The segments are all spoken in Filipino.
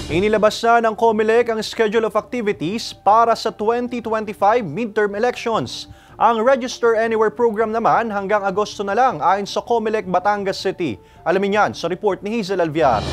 Inilabas na ng COMELEC ang schedule of activities para sa 2025 midterm elections. Ang Register Anywhere program naman hanggang Agosto na lang ayon sa COMELEC Batangas City. Alamin yan sa report ni Hazel Alviar.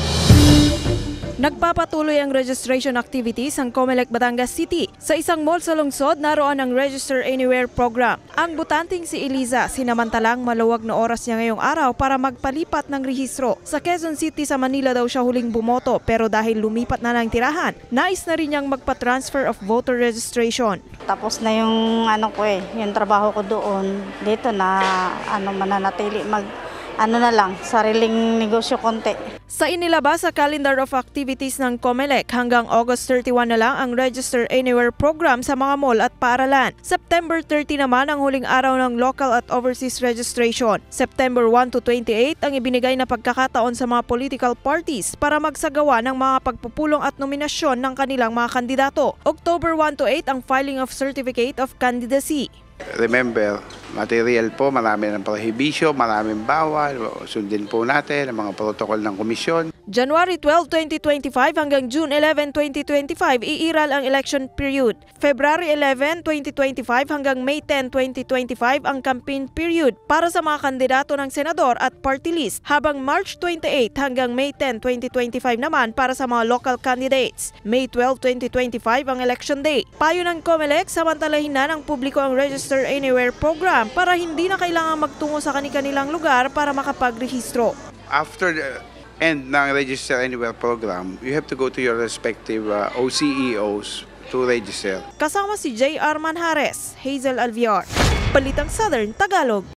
Nagpapatuloy ang registration activities ng COMELEC Batangas City. Sa isang mall sa lungsod, naroon ang Register Anywhere program. Ang butanteng si Eliza, sinamantalang maluwag na oras niya ngayong araw para magpalipat ng rehistro. Sa Quezon City sa Manila daw siya huling bumoto, pero dahil lumipat na ng tirahan, nais na rin niyang magpa-transfer of voter registration. Tapos na yung yung trabaho ko doon. Dito na mananatili na lang, sariling negosyo konti. Sa inilabas sa calendar of activities ng COMELEC, hanggang August 31 na lang ang Register Anywhere program sa mga mall at paaralan. September 30 naman ang huling araw ng local at overseas registration. September 1 to 28 ang ibinigay na pagkakataon sa mga political parties para magsagawa ng mga pagpupulong at nominasyon ng kanilang mga kandidato. October 1 to 8 ang filing of Certificate of Candidacy. Remember, material po, marami ng prohibition, maraming bawal, sundin po natin ang mga protocol ng komisyon. January 12, 2025 hanggang June 11, 2025, iiral ang election period. February 11, 2025 hanggang May 10, 2025 ang campaign period para sa mga kandidato ng senador at party list, habang March 28 hanggang May 10, 2025 naman para sa mga local candidates. May 12, 2025 ang election day. Payo ng COMELEC, samantalahin na ng publiko ang Register Anywhere program para hindi na kailangan magtungo sa kanilang lugar para makapagrehistro. After the end ng Register Anywhere program, you have to go to your respective OCEOs to register. Kasama si J.R. Manjares, Hazel Alviar, Balitang Southern Tagalog.